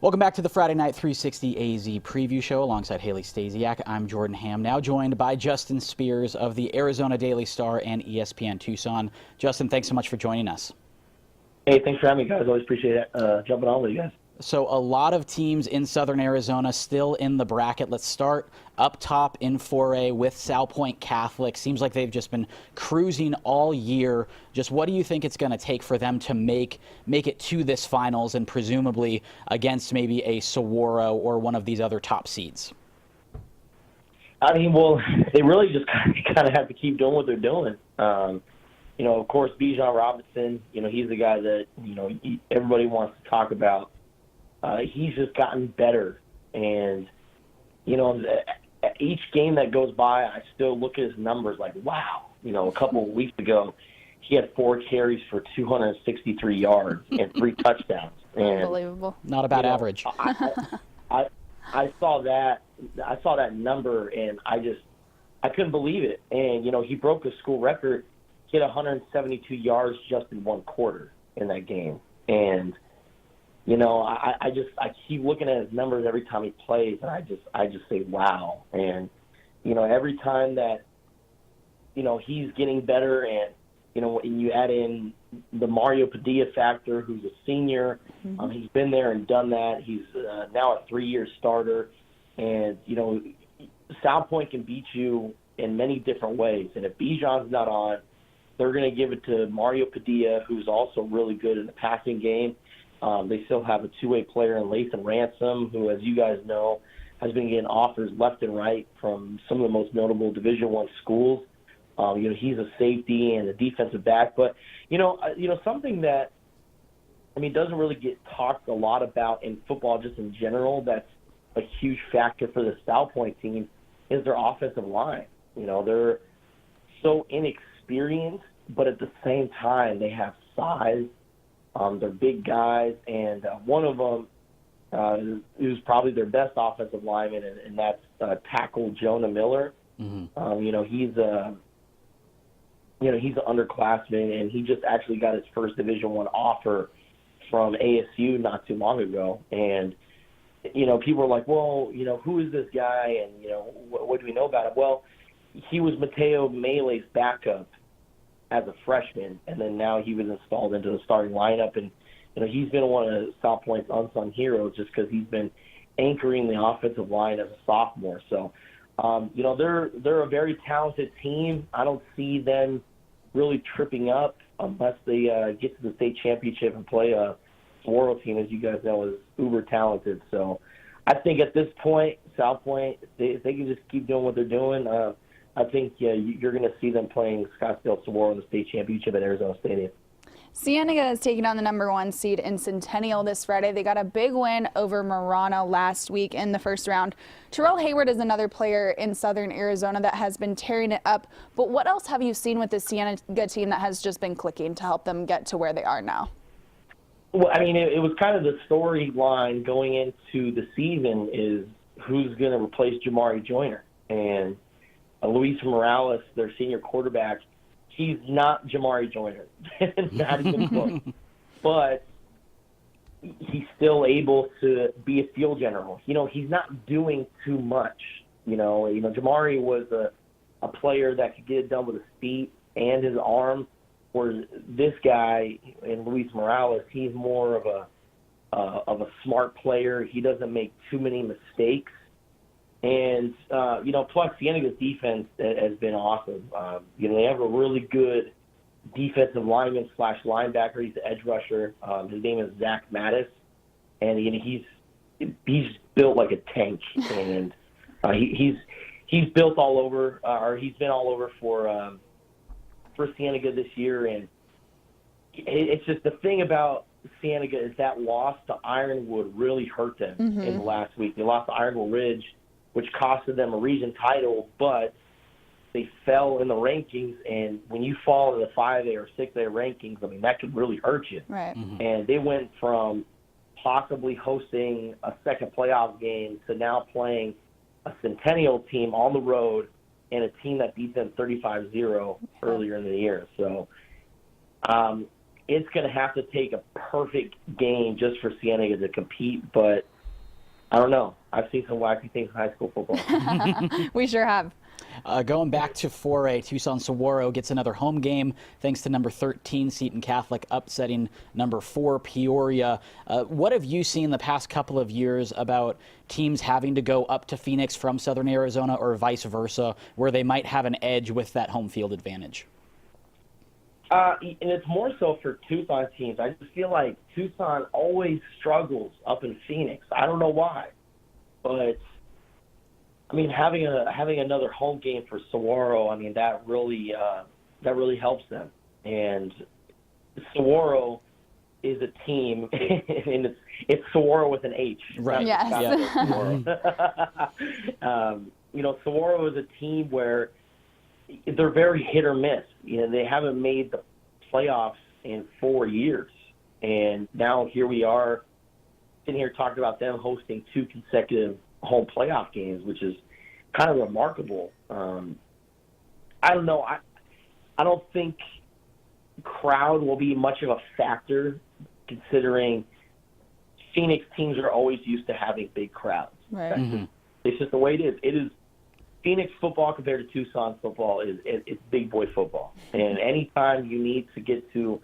Welcome back to the Friday Night 360AZ preview show alongside Haley Stasiak. I'm Jordan Ham, now joined by Justin Spears of the Arizona Daily Star and ESPN Tucson. Justin, thanks so much for joining us. Hey, thanks for having me, guys. Always appreciate it, jumping on with you guys. So a lot of teams in Southern Arizona still in the bracket. Let's start up top in 4A with Salpointe Catholic. Seems like they've just been cruising all year. Just what do you think it's going to take for them to make it to this finals and presumably against maybe a Saguaro or one of these other top seeds? I mean, well, they really just kind of have to keep doing what they're doing. Of course, Bijan Robinson, he's the guy that, everybody wants to talk about. He's just gotten better. And, each game that goes by, I still look at his numbers like, wow. A couple of weeks ago, he had 4 carries for 263 yards and 3 touchdowns. And, unbelievable. Not a bad average. I saw that number, and I couldn't believe it. And, he broke the school record. He had 172 yards just in one quarter in that game. And, I keep looking at his numbers every time he plays, and I just say, wow. And, every time that, he's getting better and, and you add in the Mario Padilla factor, who's a senior, he's been there and done that. He's now a 3-year starter. And, Salpointe can beat you in many different ways. And if Bijan's not on, they're going to give it to Mario Padilla, who's also really good in the passing game. They still have a 2-way player in Lathan Ransom, who, as you guys know, has been getting offers left and right from some of the most notable Division I schools. He's a safety and a defensive back. But, something that, doesn't really get talked a lot about in football just in general that's a huge factor for the Salpointe team is their offensive line. They're so inexperienced, but at the same time they have size. They're big guys, and one of them is probably their best offensive lineman, and that's tackle Jonah Miller. He's an underclassman, and he just actually got his first Division I offer from ASU not too long ago. And people are like, well, who is this guy, and what do we know about him? Well, he was Mateo Mele's backup as a freshman, and then now he was installed into the starting lineup. And, he's been one of Salpointe's unsung heroes just because he's been anchoring the offensive line as a sophomore. So, they're a very talented team. I don't see them really tripping up unless they get to the state championship and play a Saguaro team, as you guys know, is uber talented. So I think at this point, Salpointe, if they can just keep doing what they're doing, I think you're going to see them playing Scottsdale Saguaro in the state championship at Arizona Stadium. Cienega is taking on the #1 seed in Centennial this Friday. They got a big win over Marana last week in the first round. Terrell Hayward is another player in Southern Arizona that has been tearing it up. But what else have you seen with the Cienega team that has just been clicking to help them get to where they are now? Well, it was kind of the storyline going into the season is who's going to replace Jamari Joyner. And Luis Morales, their senior quarterback, he's not Jamari Joyner, not even close. But he's still able to be a field general. He's not doing too much. Jamari was a player that could get it done with his feet and his arm, whereas this guy, in Luis Morales, he's more of a smart player. He doesn't make too many mistakes. And, plus Cienega's defense has been awesome. They have a really good defensive lineman / linebacker. He's the edge rusher. His name is Zach Mattis. And he's built like a tank. And he's built all over, or he's been all over for Cienega this year. And it's just the thing about Cienega is that loss to Ironwood really hurt them in the last week. They lost to Ironwood Ridge, which costed them a region title, but they fell in the rankings. And when you fall in the 5A or 6A rankings, that could really hurt you. Right. And they went from possibly hosting a second playoff game to now playing a Centennial team on the road and a team that beat them 35-0 earlier in the year. So it's going to have to take a perfect game just for Cienega to compete. But I don't know. I've seen some wacky things in high school football. We sure have. Going back to 4A, Tucson Saguaro gets another home game thanks to number 13 Seton Catholic upsetting number 4 Peoria. What have you seen the past couple of years about teams having to go up to Phoenix from Southern Arizona or vice versa, where they might have an edge with that home field advantage? And it's more so for Tucson teams. I just feel like Tucson always struggles up in Phoenix. I don't know why, but I mean, having another home game for Saguaro, I mean, that really helps them. And Saguaro is a team, and it's Saguaro with an H. Right. Yes. Saguaro is a team where they're very hit or miss. They haven't made the playoffs in 4 years, and now here we are sitting here talking about them hosting 2 consecutive home playoff games, which is kind of remarkable. I don't know. I don't think crowd will be much of a factor, considering Phoenix teams are always used to having big crowds. Right. Mm-hmm. It's just the way it is. It is Phoenix football compared to Tucson football it's big boy football. And anytime you need to get to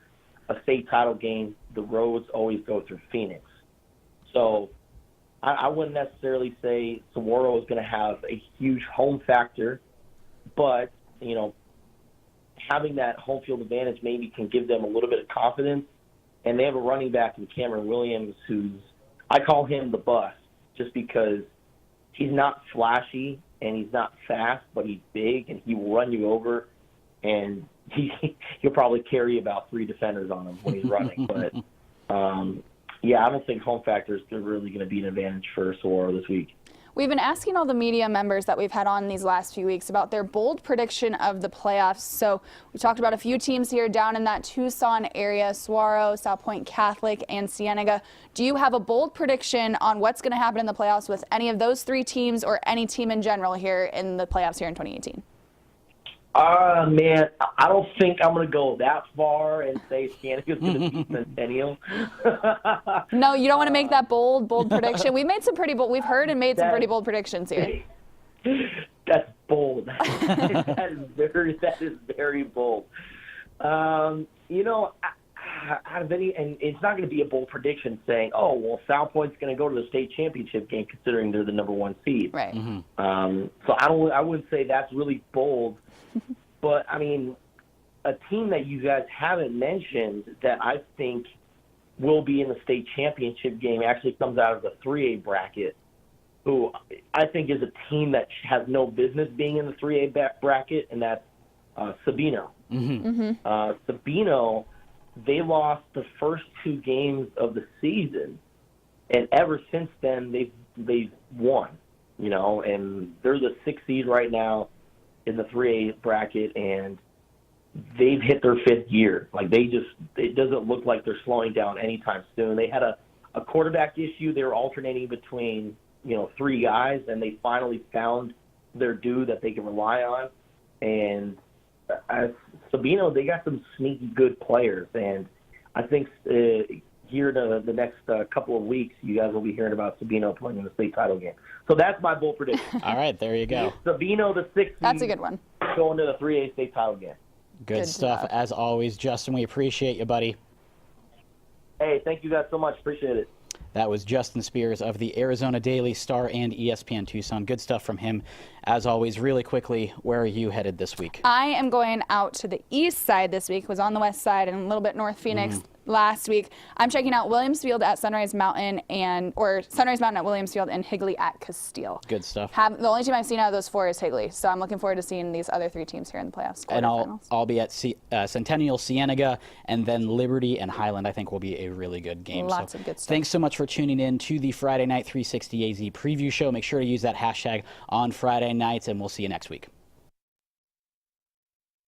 a state title game, the roads always go through Phoenix. So I wouldn't necessarily say Saguaro is going to have a huge home factor, but, having that home field advantage maybe can give them a little bit of confidence. And they have a running back in Cameron Williams I call him the bus, just because he's not flashy and he's not fast, but he's big and he will run you over, and he'll probably carry about 3 defenders on him when he's running. But, I don't think home factors are really going to be an advantage for Saguaro this week. We've been asking all the media members that we've had on these last few weeks about their bold prediction of the playoffs. So we talked about a few teams here down in that Tucson area: Saguaro, South Point Catholic, and Cienega. Do you have a bold prediction on what's going to happen in the playoffs with any of those 3 teams or any team in general here in the playoffs here in 2018? Man, I don't think I'm going to go that far and say Cienega's going to beat Centennial. No, you don't want to make that bold prediction. We've made some pretty bold. We've heard and made some pretty bold predictions here. That's bold. that is very bold. Out of any, and it's not going to be a bold prediction saying, oh, well, South Point's going to go to the state championship game, considering they're the number 1 seed. Right. Mm-hmm. So I wouldn't say that's really bold. But, I mean, a team that you guys haven't mentioned that I think will be in the state championship game actually comes out of the 3A bracket, who I think is a team that has no business being in the 3A bracket, and that's Sabino. Mm-hmm. Sabino, they lost the first 2 games of the season, and ever since then they've won, and they're the 6th seed right now in the 3A bracket, and they've hit their 5th year. Like, it doesn't look like they're slowing down anytime soon. They had a quarterback issue. They were alternating between, 3 guys, and they finally found their dude that they can rely on. And as Sabino, they got some sneaky good players, and I think here in the next couple of weeks, you guys will be hearing about Sabino playing in the state title game. So that's my bold prediction. All right, there you go. Sabino, the 6th seed, That's a good one. going to the 3A state title game. Good stuff, as always, Justin. We appreciate you, buddy. Hey, thank you guys so much. Appreciate it. That was Justin Spears of the Arizona Daily Star and ESPN Tucson. Good stuff from him. As always, really quickly, where are you headed this week? I am going out to the east side this week. Was on the west side and a little bit north Phoenix last week. I'm checking out Williams Field at Sunrise Mountain or Sunrise Mountain at Williams Field and Higley at Castile. Good stuff. The only team I've seen out of those 4 is Higley, so I'm looking forward to seeing these other 3 teams here in the playoffs. And I'll be at Centennial, Cienega, and then Liberty and Highland. I think will be a really good game. Lots of good stuff. Thanks so much for tuning in to the Friday Night 360AZ preview show. Make sure to use that hashtag on Friday nights, and we'll see you next week.